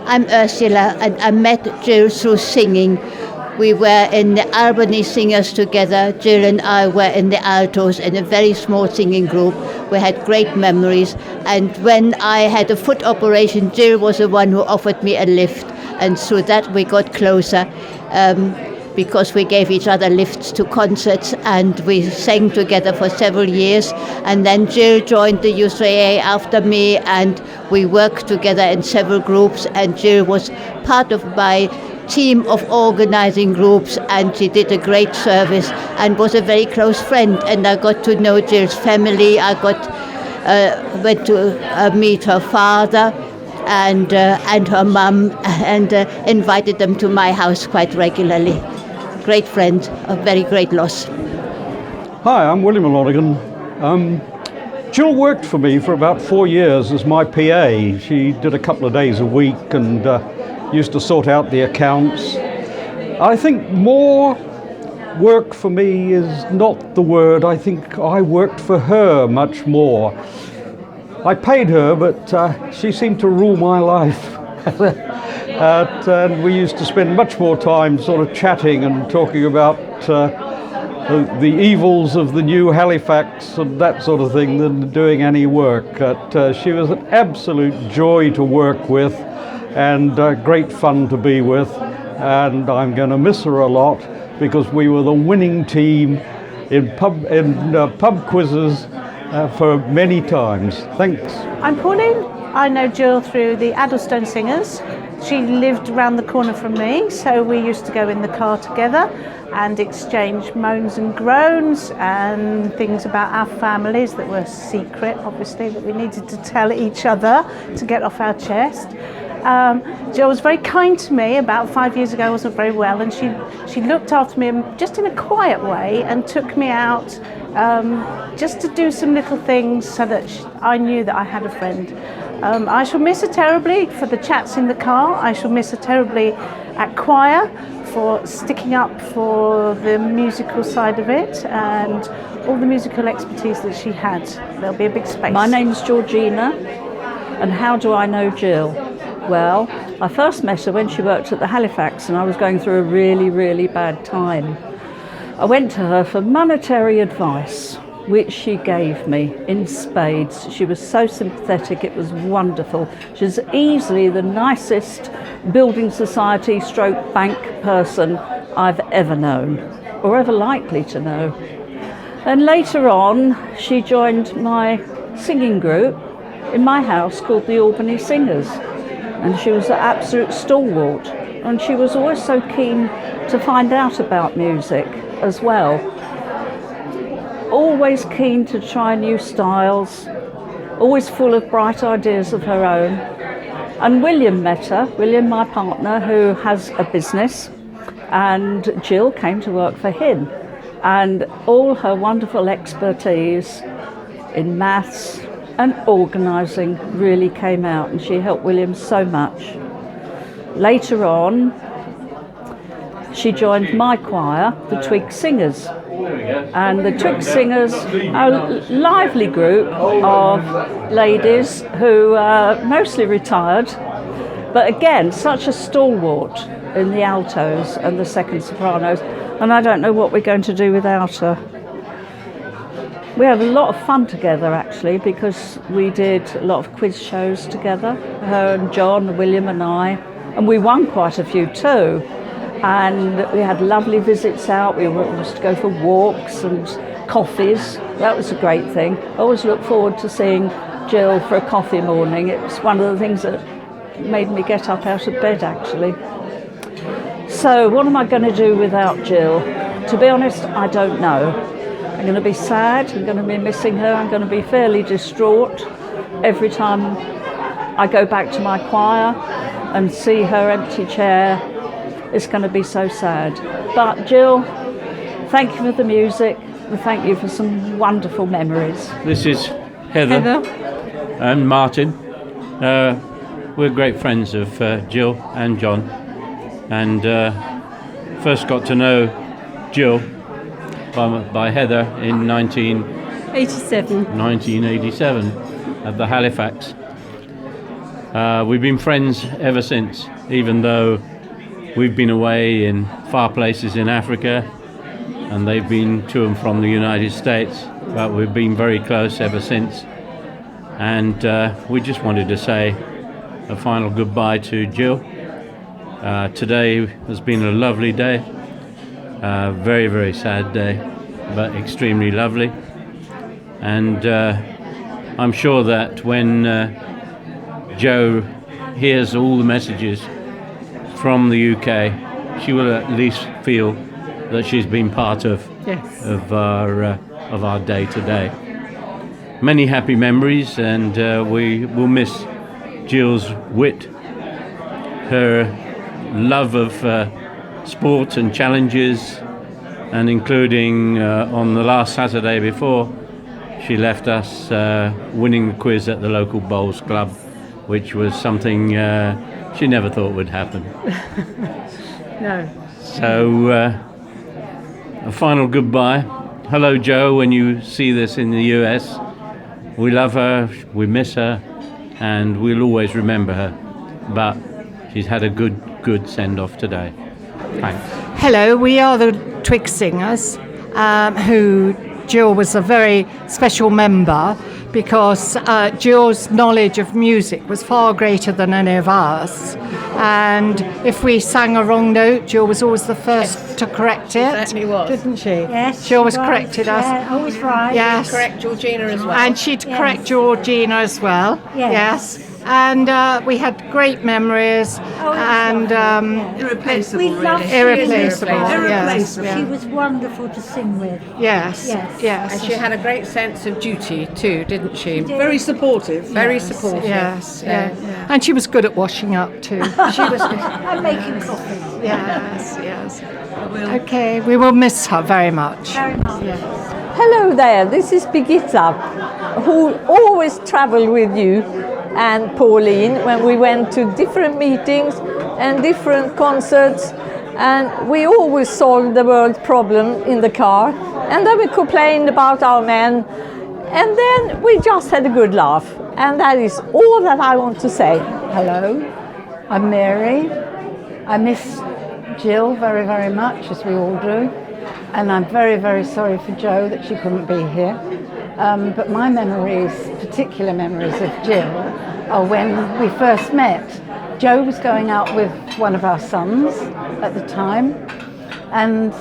I'm Ursula, and I met Gill through singing. We were in the Albany Singers together. Gill and I were in the altos in a very small singing group. We had great memories. And when I had a foot operation, Gill was the one who offered me a lift. And through that we got closer because we gave each other lifts to concerts, and we sang together for several years. And then Gill joined the UCA after me, and we worked together in several groups. And Gill was part of my team of organizing groups, and she did a great service and was a very close friend. And I got to know Gill's family. I went to meet her father and her mum, and invited them to my house quite regularly. Great friend, a very great loss. Hi, I'm William Lonergan. Gill worked for me for about 4 years as my PA. She did a couple of days a week and used to sort out the accounts. I think more work for me is not the word. I think I worked for her much more. I paid her, but she seemed to rule my life. And we used to spend much more time sort of chatting and talking about the evils of the new Halifax and that sort of thing than doing any work. She was an absolute joy to work with and great fun to be with. And I'm going to miss her a lot because we were the winning team in pub quizzes for many times. Thanks. I'm Pauline. I know Gill through the Addlestone Singers. She lived around the corner from me, so we used to go in the car together and exchange moans and groans and things about our families that were secret, obviously, that we needed to tell each other to get off our chest. Gill was very kind to me. About 5 years ago, I wasn't very well, and she looked after me just in a quiet way and took me out just to do some little things so that I knew that I had a friend. I shall miss her terribly for the chats in the car. I shall miss her terribly at choir for sticking up for the musical side of it and all the musical expertise that she had. There'll be a big space. My name's Georgina, and how do I know Gill? Well, I first met her when she worked at the Halifax and I was going through a really, really bad time. I went to her for monetary advice, which she gave me in spades. She was so sympathetic, it was wonderful. She was easily the nicest building society stroke bank person I've ever known, or ever likely to know. And later on, she joined my singing group in my house called the Albany Singers. And she was an absolute stalwart. And she was always so keen to find out about music as well. Always keen to try new styles, always full of bright ideas of her own. And William met her, William, my partner, who has a business, and Gill came to work for him. And all her wonderful expertise in maths and organising really came out, and she helped William so much. Later on, she joined my choir, the Twig Singers. And the Twig Singers are a lively group of ladies who are mostly retired, but again, such a stalwart in the altos and the second sopranos, and I don't know what we're going to do without her. We had a lot of fun together actually, because we did a lot of quiz shows together, her and John, William and I, and we won quite a few too. And we had lovely visits out. We used to go for walks and coffees. That was a great thing. I always look forward to seeing Gill for a coffee morning. It was one of the things that made me get up out of bed actually. So what am I going to do without Gill? To be honest, I don't know. I'm going to be sad, I'm going to be missing her, I'm going to be fairly distraught every time I go back to my choir and see her empty chair. It's going to be so sad. But Gill, thank you for the music, and thank you for some wonderful memories. This is Heather. And Martin. We're great friends of Gill and John, and first got to know Gill by Heather in 1987 at the Halifax. We've been friends ever since, even though we've been away in far places in Africa and they've been to and from the United States, but we've been very close ever since. And we just wanted to say a final goodbye to Gill. Today has been a lovely day, very, very sad day, but extremely lovely. And I'm sure that when Jo hears all the messages from the UK, she will at least feel that she's been part of our day today. Many happy memories, and we will miss Gill's wit, her love of sport and challenges, and including on the last Saturday before she left us winning the quiz at the local bowls club, which was something she never thought would happen. No. So a final goodbye. Hello, Jo, when you see this in the US. We love her, we miss her, and we'll always remember her. But she's had a good send-off today. Thanks. Hello, we are the Twig Singers, who Gill was a very special member because Gill's knowledge of music was far greater than any of us. And if we sang a wrong note, Gill was always the first to correct it. Certainly was. Didn't she? Yes, She always she was. corrected us. Yeah, always right. Yes. Correct Georgina as well. And she'd correct Georgina as well. Yes. And we had great memories and Irreplaceable, We really. loved irreplaceable. Irreplaceable. Yes, She was wonderful to sing with. yes, Yes. yes, And she had a great sense of duty too, didn't she? Very supportive. Very supportive. yes, yeah. And she was good at washing up too. She was. And making coffee. Yes, yes. Okay, we will miss her very much. Very much. Hello there, this is Birgitta, who always traveled with you and Pauline when we went to different meetings and different concerts, and we always solved the world problem in the car, and then we complained about our men, and then we just had a good laugh, and that is all that I want to say. Hello, I'm Mary. I miss Gill very, very much, as we all do. And I'm very, very sorry for Jo that she couldn't be here. But my memories, particular memories of Gill, are when we first met. Jo was going out with one of our sons at the time. And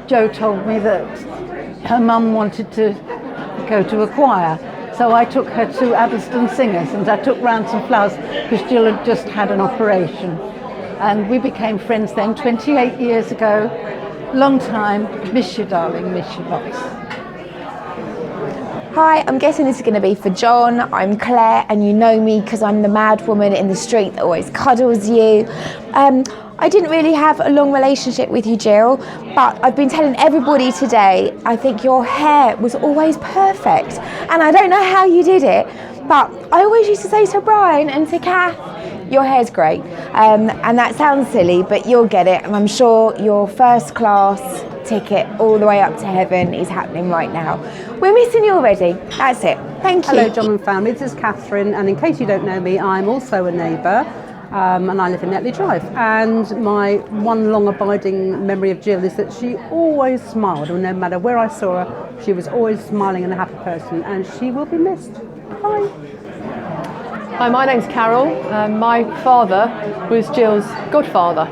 Jo told me that her mum wanted to go to a choir. So I took her to Addlestone Singers, and I took round some flowers because Gill had just had an operation. And we became friends then, 28 years ago. Long time. Miss you, darling. Miss you lots. Hi, I'm guessing this is going to be for John. I'm Claire, and you know me because I'm the mad woman in the street that always cuddles you. I didn't really have a long relationship with you, Gill, but I've been telling everybody today, I think your hair was always perfect. And I don't know how you did it, but I always used to say to Brian and to Kath, your hair's great. And that sounds silly, but you'll get it. And I'm sure your first class ticket all the way up to heaven is happening right now. We're missing you already. That's it. Thank you. Hello, John and family. This is Catherine, and in case you don't know me, I'm also a neighbour, and I live in Netley Drive. And my one long abiding memory of Gill is that she always smiled, and no matter where I saw her, she was always smiling and a happy person, and she will be missed. Bye. Hi, my name's Carol. My father was Gill's godfather.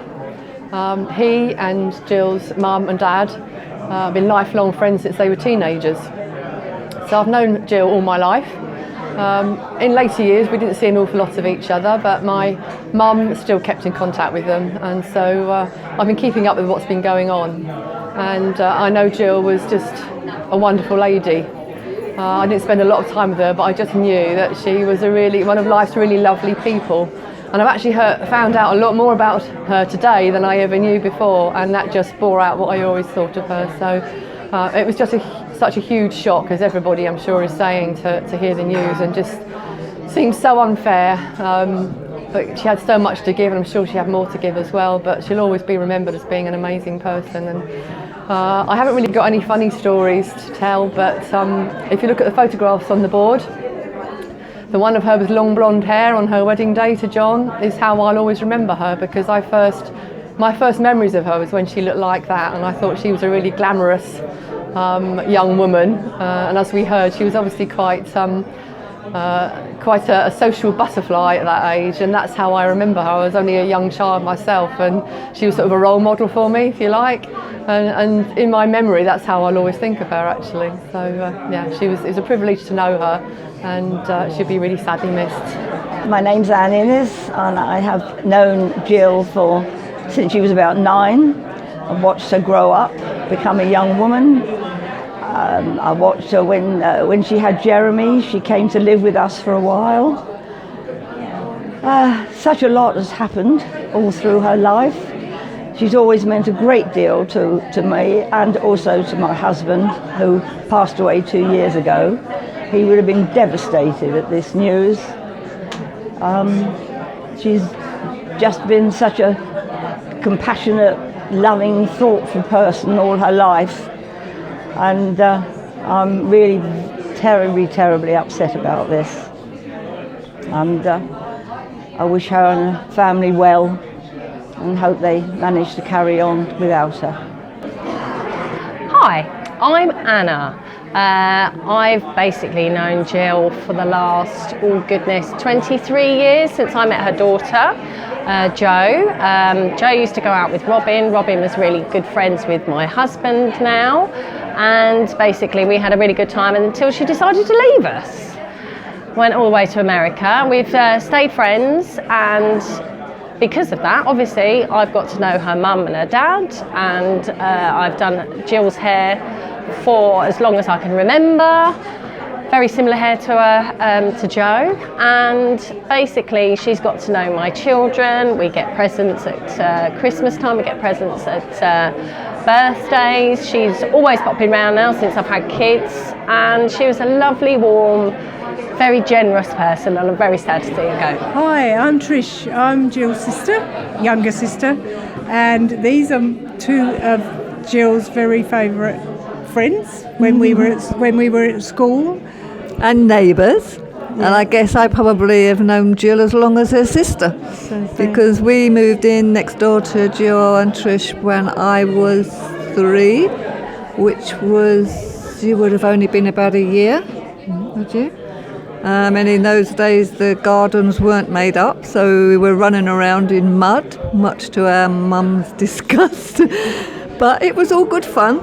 He and Gill's mum and dad have been lifelong friends since they were teenagers. So I've known Gill all my life. In later years we didn't see an awful lot of each other, but my mum still kept in contact with them, and so I've been keeping up with what's been going on. And I know Gill was just a wonderful lady. I didn't spend a lot of time with her, but I just knew that she was one of life's really lovely people. And I've actually found out a lot more about her today than I ever knew before, and that just bore out what I always thought of her. So it was just such a huge shock, as everybody I'm sure is saying, to hear the news, and just seemed so unfair. But she had so much to give, and I'm sure she had more to give as well, but she'll always be remembered as being an amazing person. And I haven't really got any funny stories to tell, but if you look at the photographs on the board, the one of her with long blonde hair on her wedding day to John is how I'll always remember her, because my first memories of her was when she looked like that, and I thought she was a really glamorous young woman. And as we heard, she was obviously quite a social butterfly at that age, and that's how I remember her. I was only a young child myself, and she was sort of a role model for me, if you like. And in my memory, that's how I'll always think of her, actually. So it was a privilege to know her, and she'll be really sadly missed. My name's Anne Innes, and I have known Gill since she was about 9. I watched her grow up, become a young woman. I watched her when she had Jeremy. She came to live with us for a while. Such a lot has happened all through her life. She's always meant a great deal to me, and also to my husband, who passed away 2 years ago. He would have been devastated at this news. She's just been such a compassionate, loving, thoughtful person all her life. And I'm really terribly upset about this. And I wish her and her family well, and hope they manage to carry on without her. Hi, I'm Anna. I've basically known Gill for the last, 23 years, since I met her daughter, Jo. Jo used to go out with Robin. Robin was really good friends with my husband now, and basically we had a really good time until she decided to leave us. Went all the way to America. We've stayed friends, and because of that, obviously, I've got to know her mum and her dad, and I've done Gill's hair for as long as I can remember. Very similar hair to Jo, and basically she's got to know my children. We get presents at Christmas time, we get presents at birthdays. She's always popping around now since I've had kids, and she was a lovely, warm, very generous person, and I'm very sad to see her go. Hi, I'm Trish. I'm Gill's sister, younger sister, and these are two of Gill's very favourite friends when we were at school. And neighbours. Yeah. And I guess I probably have known Gill as long as her sister, because we moved in next door to Gill and Trish when I was 3, which was, you would have only been about a year, would you? And in those days the gardens weren't made up, so we were running around in mud, much to our mum's disgust. But it was all good fun.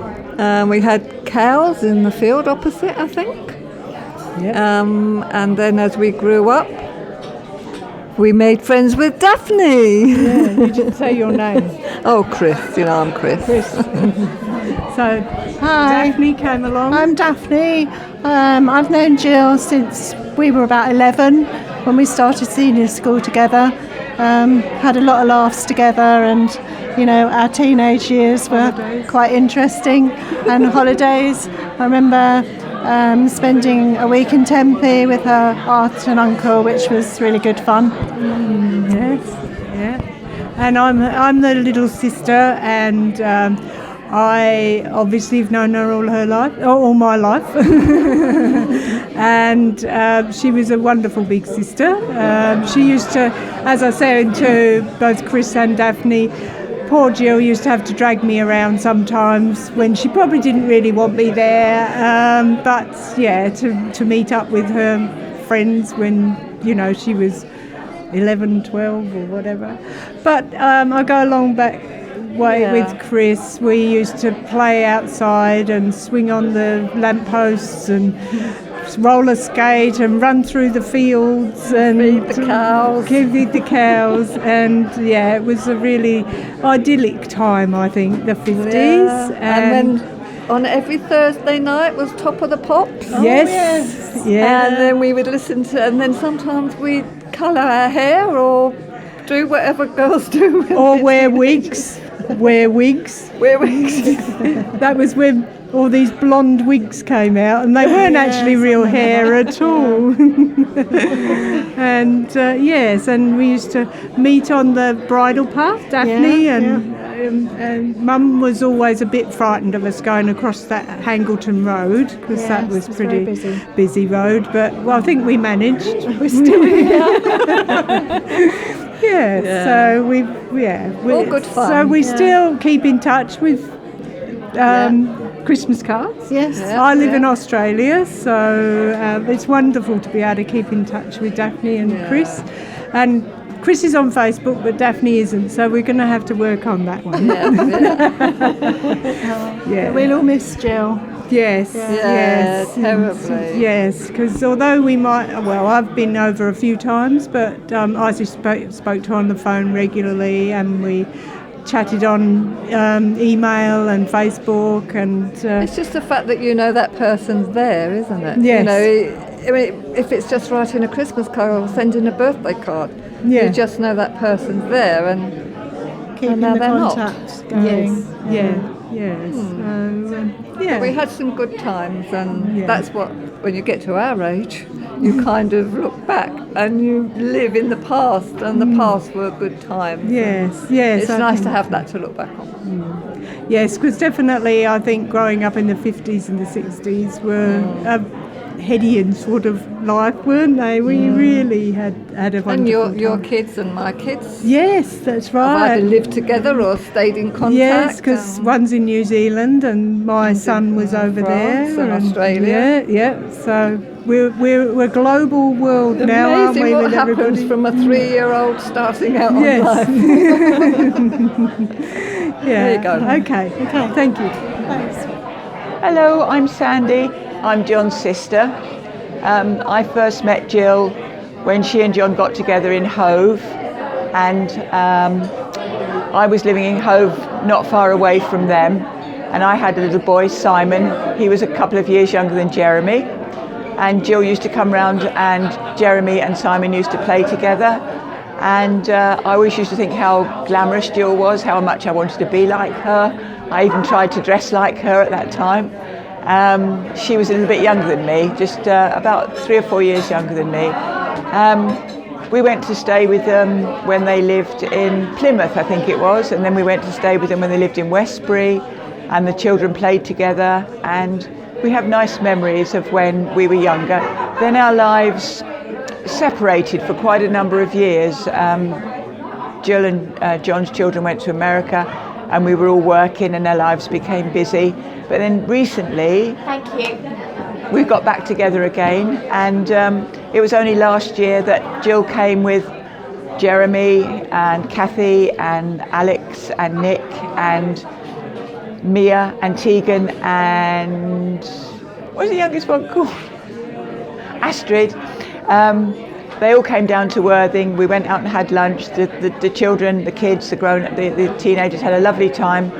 We had cows in the field opposite, I think. Yep. And then as we grew up, we made friends with Daphne. Yeah, you didn't say your name. Oh, Chris, I'm Chris. So, hi. Daphne came along. I'm Daphne. I've known Gill since we were about 11, when we started senior school together. Had a lot of laughs together, and our teenage years were quite interesting. And holidays, I remember spending a week in Tempe with her aunt and uncle, which was really good fun. Yes, yeah. And I'm the little sister, and I obviously have known her all my life. And she was a wonderful big sister. She used to, as I said to both Chris and Daphne, poor Gill used to have to drag me around sometimes when she probably didn't really want me there. But yeah, to meet up with her friends when, she was 11, 12 or whatever. But I go a long way with Chris. We used to play outside and swing on the lampposts and roller skate and run through the fields and feed the cows. And it was a really idyllic time, I think, the 50s. Yeah. And then on every Thursday night was Top of the Pops. Yes. Yeah. And then we would listen to, and then sometimes we'd colour our hair or do whatever girls do. Or wear wigs. Wear wigs. That was when all these blonde wigs came out, and they weren't actually real hair at all. And and we used to meet on the bridle path, Daphne, and Mum was always a bit frightened of us going across that Hangleton Road because that was it's pretty very busy road. But I think we managed. We're still here. So All good fun. So we Yeah. still keep in touch with Christmas cards. Yes. I live in Australia, so it's wonderful to be able to keep in touch with Daphne and Chris. And Chris is on Facebook, but Daphne isn't, so we're going to have to work on that one. We'll all miss Jill. Yes, Yeah, terribly. Yes, because although we might, I've been over a few times, but Isaac spoke to her on the phone regularly, and we chatted on email and Facebook, and It's just the fact that you know that person's there, isn't it? Yes. You know, I mean, if it's just writing a Christmas card or sending a birthday card, you just know that person's there, and keeping now the they're not. contact going. Yes. But we had some good times, and that's what, when you get to our age, you kind of look back and you live in the past, and the past were good times. Yes. It's I nice to think- have that to look back on. Yes, because definitely I think growing up in the 50s and the 60s were a heady sort of life, weren't they? We really had a wonderful And your time. kids and my kids Yes, that's have right. either lived together or stayed in contact. Yes, because one's in New Zealand and my son was over France there. and Australia. Yeah. So we're a global world now, aren't Amazing we? what with happens everybody? from a 3-year-old starting out on Yes. life. Yeah. There you go. Okay. Thank you. Thanks. Hello, I'm Sandy. I'm John's sister. I first met Gill when she and John got together in Hove, and I was living in Hove not far away from them, and I had a little boy, Simon. He was a couple of years younger than Jeremy, and Gill used to come round, and Jeremy and Simon used to play together. And I always used to think how glamorous Gill was, how much I wanted to be like her. I even tried to dress like her at that time. She was a little bit younger than me, just about 3 or 4 years younger than me. We went to stay with them when they lived in Plymouth, I think it was, and then we went to stay with them when they lived in Westbury, and the children played together, and we have nice memories of when we were younger. Then our lives separated for quite a number of years. Jill and John's children went to America, and we were all working and our lives became busy. But then recently, we got back together again, and it was only last year that Jill came with Jeremy and Kathy and Alex and Nick and Mia and Tegan and what's the youngest one called? Astrid. They all came down to Worthing. We went out and had lunch. The children, the kids, the teenagers had a lovely time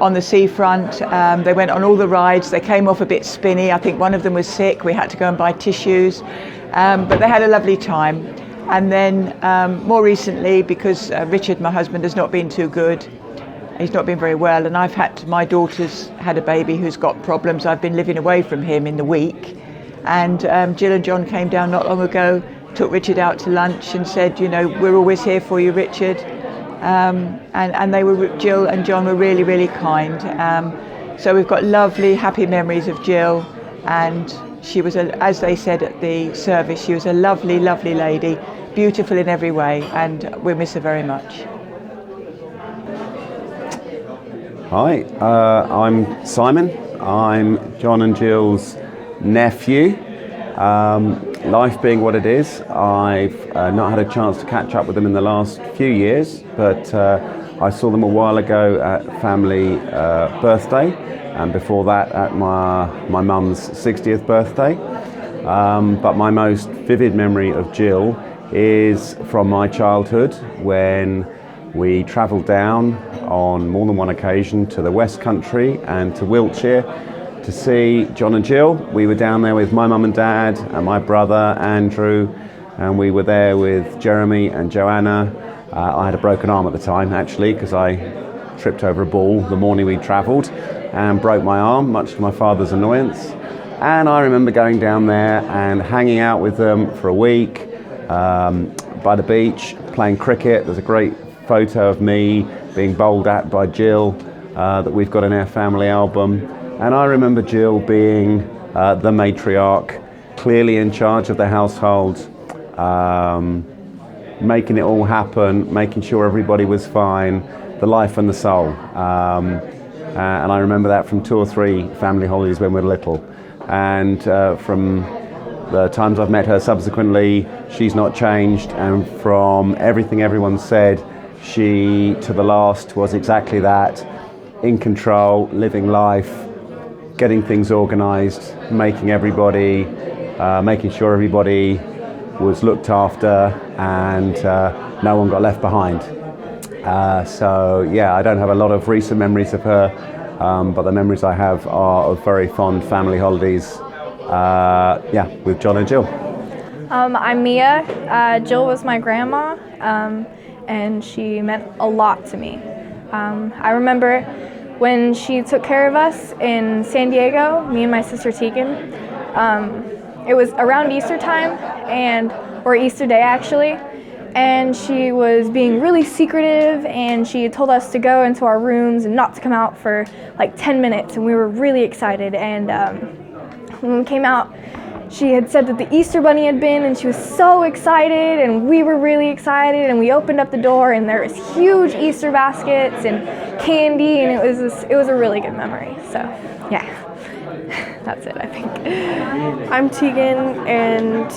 on the seafront. They went on all the rides. They came off a bit spinny. I think one of them was sick. We had to go and buy tissues. But they had a lovely time. And then more recently, because Richard, my husband, has not been too good. He's not been very well. And my daughter's had a baby who's got problems. I've been living away from him in the week. And Jill and John came down not long ago, took Richard out to lunch and said, we're always here for you, Richard. And Jill and John were really, really kind. So we've got lovely, happy memories of Jill, and she was, as they said at the service, she was a lovely, lovely lady, beautiful in every way, and we miss her very much. Hi, I'm Simon. I'm John and Jill's nephew. Life being what it is, I've not had a chance to catch up with them in the last few years, but I saw them a while ago at family birthday, and before that at my mum's 60th birthday. But my most vivid memory of Gill is from my childhood, when we travelled down on more than one occasion to the West Country and to Wiltshire to see John and Jill. We were down there with my mum and dad and my brother Andrew, and we were there with Jeremy and Joanna. I had a broken arm at the time, actually, because I tripped over a ball the morning we travelled and broke my arm, much to my father's annoyance. And I remember going down there and hanging out with them for a week by the beach, playing cricket. There's a great photo of me being bowled at by Gill that we've got in our family album. And I remember Gill being the matriarch, clearly in charge of the household, making it all happen, making sure everybody was fine, the life and the soul. And I remember that from 2 or 3 family holidays when we were little. And from the times I've met her subsequently, she's not changed. And from everything everyone said, she, to the last, was exactly that, in control, living life, getting things organised, making sure everybody was looked after and no one got left behind. So yeah, I don't have a lot of recent memories of her, but the memories I have are of very fond family holidays, with John and Gill. I'm Mia. Jill was my grandma, and she meant a lot to me. I remember when she took care of us in San Diego, me and my sister Tegan. It was around Easter time, or Easter Day actually, and she was being really secretive, and she had told us to go into our rooms and not to come out for like 10 minutes, and we were really excited. And when we came out, she had said that the Easter Bunny had been, and she was so excited, and we were really excited, and we opened up the door, and there was huge Easter baskets and candy, and it was a really good memory. So yeah, that's it, I think. I'm Tegan, and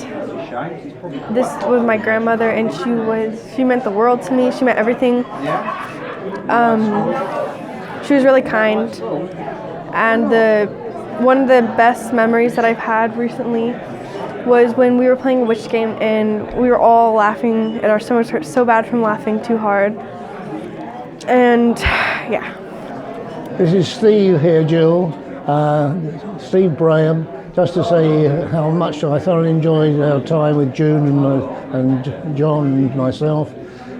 this was my grandmother, and she meant the world to me. She meant everything. She was really kind, and one of the best memories that I've had recently was when we were playing a witch game, and we were all laughing, and our stomachs hurt so bad from laughing too hard. And yeah. This is Steve here, Jill. Steve Braham. Just to say how much I thoroughly enjoyed our time with June and John and myself,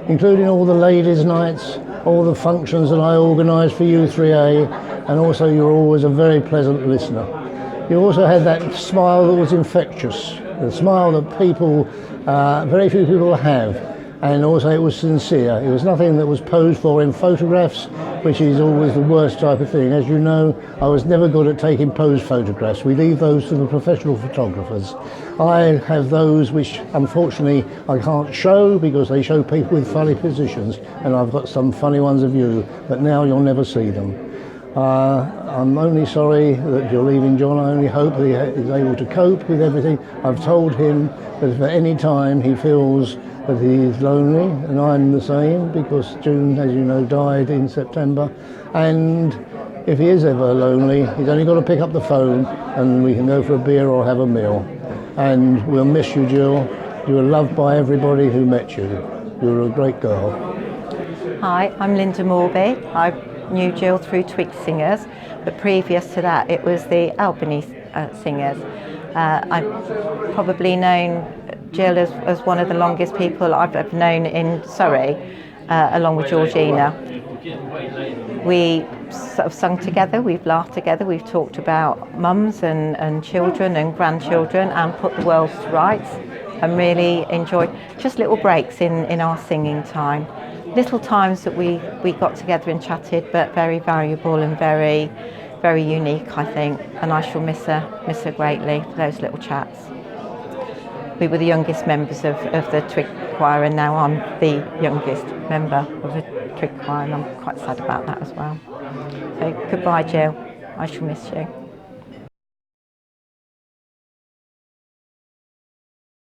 including all the ladies' nights, all the functions that I organised for U3A, and also you're always a very pleasant listener. You also had that smile that was infectious, the smile that very few people have, and also it was sincere. It was nothing that was posed for in photographs, which is always the worst type of thing. As you know, I was never good at taking posed photographs. We leave those to the professional photographers. I have those which unfortunately I can't show because they show people with funny positions, and I've got some funny ones of you, but now you'll never see them. I'm only sorry that you're leaving John. I only hope that he is able to cope with everything. I've told him that if at any time he feels that he's lonely, and I'm the same, because June, as you know, died in September, and if he is ever lonely, he's only got to pick up the phone and we can go for a beer or have a meal. And we'll miss you, Jill. You were loved by everybody who met you. You were a great girl. Hi, I'm Linda Morby. I knew Jill through Twig Singers, but previous to that it was the Albany Singers. I've probably known Jill as one of the longest people I've ever known in Surrey, along with Georgina. We sort of sung together, we've laughed together, we've talked about mums and children and grandchildren and put the world to rights, and really enjoyed just little breaks in our singing time. Little times that we got together and chatted, but very valuable and very, very unique, I think, and I shall miss her greatly for those little chats. We were the youngest members of the Twig Choir, and now I'm the youngest member of the Twig Choir, and I'm quite sad about that as well. So goodbye, Jill. I shall miss you.